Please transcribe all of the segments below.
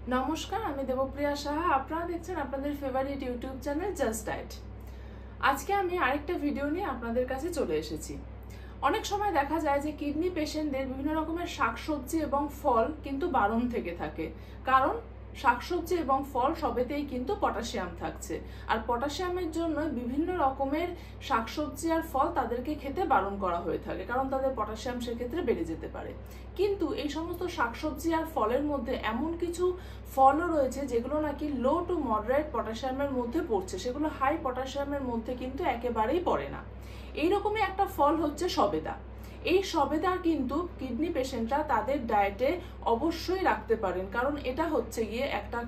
নমস্কার, আমি দেবপ্রিয়া সাহা। আপনারা দেখছেন আপনাদের favourite YouTube channel just diet. আজকে আমি আরেকটা ভিডিও নিয়ে আপনাদের কাছে চলে এসেছি। অনেক সময় দেখা যায় যে কিডনি পেশেন্টদের বিভিন্ন রকমের শাকসবজি এবং ফল কিন্তু বারণ থেকে থাকে, কারণ শাকসবজি এবং ফল সবেতেই কিন্তু পটাশিয়াম থাকছে, আর পটাশিয়ামের জন্য বিভিন্ন রকমের শাকসবজি আর ফল তাদেরকে খেতে বারণ করা হয়ে থাকে, কারণ তাদের পটাশিয়াম সেক্ষেত্রে বেড়ে যেতে পারে। কিন্তু এই সমস্ত শাকসবজি আর ফলের মধ্যে এমন কিছু ফলও রয়েছে যেগুলো নাকি লো টু মডারেট পটাশিয়ামের মধ্যে পড়ছে, সেগুলো হাই পটাশিয়ামের মধ্যে কিন্তু একেবারেই পড়ে না। এইরকমই একটা ফল হচ্ছে সবেদা। এই সবেদা কিন্তু কিডনি পেশেন্টরা তাদের ডায়েটে অবশ্যই রাখতে পারেন, কারণ এটা হচ্ছে গিয়ে একটা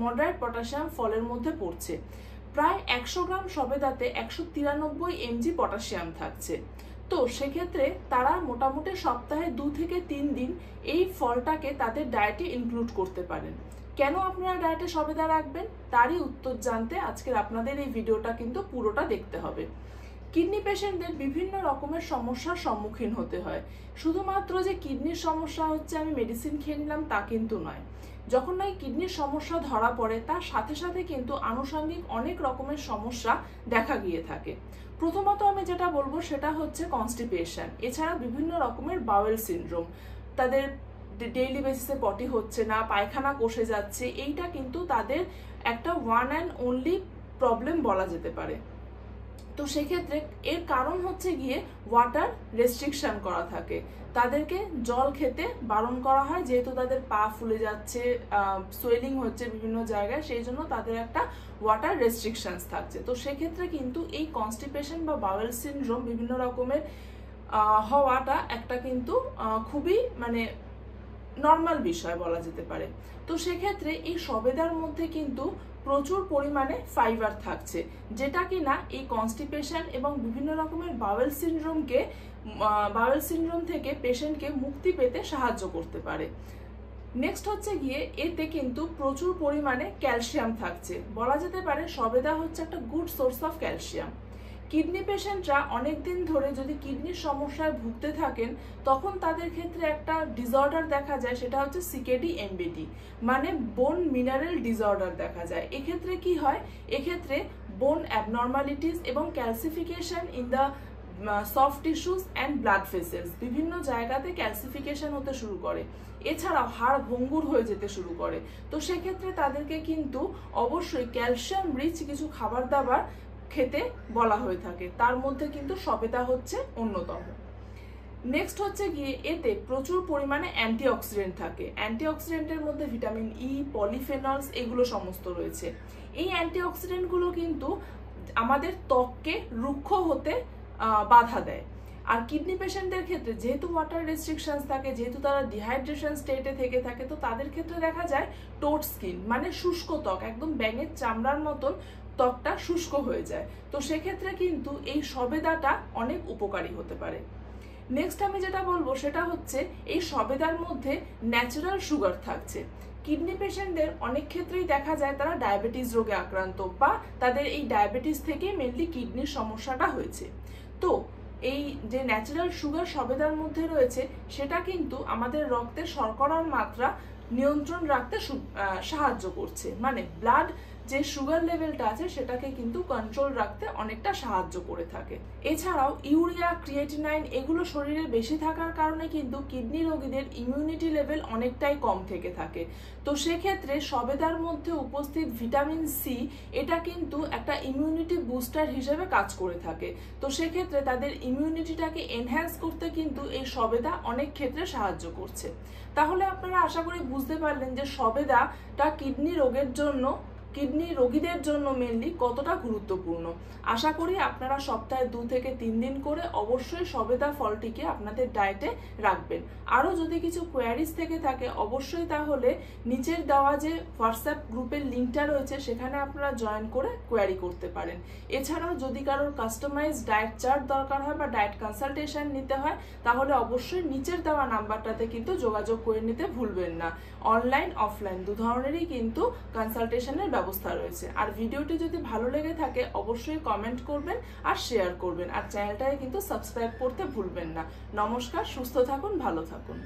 মডারেট পটাশিয়াম ফলের মধ্যে পড়ছে। প্রায় 100 গ্রাম সবেদাতে 193 mg পটাশিয়াম থাকছে। তো সেক্ষেত্রে তারা মোটামুটি সপ্তাহে 2 থেকে 3 দিন এই ফলটাকে তাদের ডায়েটে ইনক্লুড করতে পারেন। কেন আপনারা ডায়েটে সবেদা রাখবেন, তারই উত্তর জানতে আজকের আপনাদের এই ভিডিওটা কিন্তু পুরোটা দেখতে হবে। কিডনি পেশেন্টদের বিভিন্ন রকমের সমস্যার সম্মুখীন হতে হয়। শুধুমাত্র যে কিডনির সমস্যা হচ্ছে আমি মেডিসিন খেয়ে নিলাম তা কিন্তু নয়। যখন নাকি কিডনির সমস্যা ধরা পড়ে তার সাথে সাথে কিন্তু আনুষঙ্গিক অনেক রকমের সমস্যা দেখা গিয়ে থাকে। প্রথমত আমি যেটা বলবো সেটা হচ্ছে কনস্টিপেশন, এছাড়া বিভিন্ন রকমের বাওয়েল সিনড্রোম। তাদের ডেইলি বেসিসে পটি হচ্ছে না, পায়খানা কষে যাচ্ছে, এইটা কিন্তু তাদের একটা ওয়ান অ্যান্ড অনলি প্রবলেম বলা যেতে পারে। তো সেক্ষেত্রে এর কারণ হচ্ছে গিয়ে ওয়াটার রেস্ট্রিকশন করা থাকে, তাদেরকে জল খেতে বারণ করা হয়, যেহেতু তাদের পা ফুলে যাচ্ছে, সোয়েলিং হচ্ছে বিভিন্ন জায়গায়, সেই জন্য তাদের একটা ওয়াটার রেস্ট্রিকশনস থাকছে। তো সেক্ষেত্রে কিন্তু এই কনস্টিপেশন বা বাওয়েল সিনড্রোম বিভিন্ন রকমের হওয়াটা একটা কিন্তু খুবই নর্মাল বিষয় বলা যেতে পারে। তো সেক্ষেত্রে এই সবেদার মধ্যে কিন্তু প্রচুর পরিমাণে ফাইবার থাকছে, যেটা কিনা এই কনস্টিপেশন এবং বিভিন্ন রকমের বাওয়েল সিনড্রোম থেকে পেশেন্টকে মুক্তি পেতে সাহায্য করতে পারে। নেক্সট হচ্ছে গিয়ে এতে কিন্তু প্রচুর পরিমাণে ক্যালসিয়াম থাকছে, বলা যেতে পারে সবেদা হচ্ছে একটা good source of calcium. Kidney পেশেন্টরা অনেকদিন ধরে যদি কিডনির সমস্যায় ভুগতে থাকেন, তখন তাদের ক্ষেত্রে একটা ডিসঅর্ডার দেখা যায়, সেটা হচ্ছে সিকেডি এমবিডি, মানে বোন মিনারেল ডিসঅর্ডার দেখা যায়। এক্ষেত্রে কি হয়, এক্ষেত্রে বোন অ্যাবনর্মালিটিস এবং calcification in the soft tissues and blood vessels, বিভিন্ন জায়গাতে ক্যালসিফিকেশন হতে শুরু করে, এছাড়াও হাড় ভঙ্গুর হয়ে যেতে শুরু করে। তো সেক্ষেত্রে তাদেরকে কিন্তু অবশ্যই ক্যালসিয়াম রিচ কিছু খাবার দাবার খেতে বলা হয়ে থাকে, তার মধ্যে কিন্তু সবেদা হচ্ছে অন্যতম। নেক্সট হচ্ছে গিয়ে এতে প্রচুর পরিমাণে অ্যান্টিঅক্সিডেন্ট থাকে। অ্যান্টিঅক্সিডেন্টের মধ্যে ভিটামিন ই, পলিফেনলস, এগুলো সমস্ত রয়েছে। এই অ্যান্টিঅক্সিডেন্টগুলো কিন্তু আমাদের ত্বককে রুক্ষ হতে বাধা দেয়। আর কিডনি পেশেন্টদের ক্ষেত্রে যেহেতু ওয়াটার রেস্ট্রিকশনস থাকে, যেহেতু তারা ডিহাইড্রেশন স্টেটে থেকে থাকে, তো তাদের ক্ষেত্রে দেখা যায় টোট স্কিন, মানে শুষ্ক ত্বক, একদম ব্যাঙের চামড়ার মতন ত্বকটা শুষ্ক হয়ে যায়। তো সেক্ষেত্রে কিন্তু এই সবেদাটা অনেক উপকারী হতে পারে। নেক্সট আমি যেটা বলবো সেটা হচ্ছে এই সবেদার মধ্যে ন্যাচারাল সুগার থাকছে। কিডনি পেশেন্টদের অনেক ক্ষেত্রেই দেখা যায় তারা ডায়াবেটিস রোগে আক্রান্ত, বা তাদের এই ডায়াবেটিস থেকে মেনলি কিডনির সমস্যাটা হয়েছে। তো এই যে ন্যাচারাল সুগার সবেদার মধ্যে রয়েছে, সেটা কিন্তু আমাদের রক্তে শর্করার মাত্রা নিয়ন্ত্রণ রাখতে সাহায্য করছে, মানে ব্লাড যে সুগার লেভেলটা আছে সেটাকে কিন্তু কন্ট্রোল রাখতে অনেকটা সাহায্য করে থাকে। এছাড়াও ইউরিয়া, ক্রিয়েটিনাইন এগুলো শরীরে বেশি থাকার কারণে কিন্তু কিডনি রোগীদের ইমিউনিটি লেভেল অনেকটাই কম থেকে থাকে। তো সেক্ষেত্রে সবেদার মধ্যে উপস্থিত ভিটামিন সি, এটা কিন্তু একটা ইমিউনিটি বুস্টার হিসেবে কাজ করে থাকে। তো সেক্ষেত্রে তাদের ইমিউনিটিটাকে এনহ্যান্স করতে কিন্তু এই সবেদা অনেক ক্ষেত্রে সাহায্য করছে। তাহলে আপনারা আশা করি বুঝতে পারলেন যে সবেদাটা কিডনি রোগীদের জন্য মেনলি কতটা গুরুত্বপূর্ণ। আশা করি আপনারা সপ্তাহে 2 থেকে 3 দিন করে অবশ্যই সবেদা ফলটিকে আপনাদের ডায়েটে রাখবেন। আরও যদি কিছু কোয়ারিজ থেকে থাকে অবশ্যই তাহলে নিচের দেওয়া যে হোয়াটসঅ্যাপ গ্রুপের লিঙ্কটা রয়েছে সেখানে আপনারা জয়েন করে কোয়ারি করতে পারেন। এছাড়াও যদি কারোর কাস্টমাইজ ডায়েট চার্ট দরকার হয় বা ডায়েট কনসালটেশন নিতে হয়, তাহলে অবশ্যই নিচের দেওয়া নাম্বারটাতে কিন্তু যোগাযোগ করে নিতে ভুলবেন না। অনলাইন অফলাইন দু ধরনেরই কিন্তু কনসালটেশনের ব্যবস্থা রয়েছে। আর ভিডিওটি যদি ভালো লেগে থাকে অবশ্যই কমেন্ট করবেন আর শেয়ার করবেন, আর চ্যানেলটাকে কিন্তু সাবস্ক্রাইব করতে ভুলবেন না। নমস্কার, সুস্থ থাকুন, ভালো থাকুন।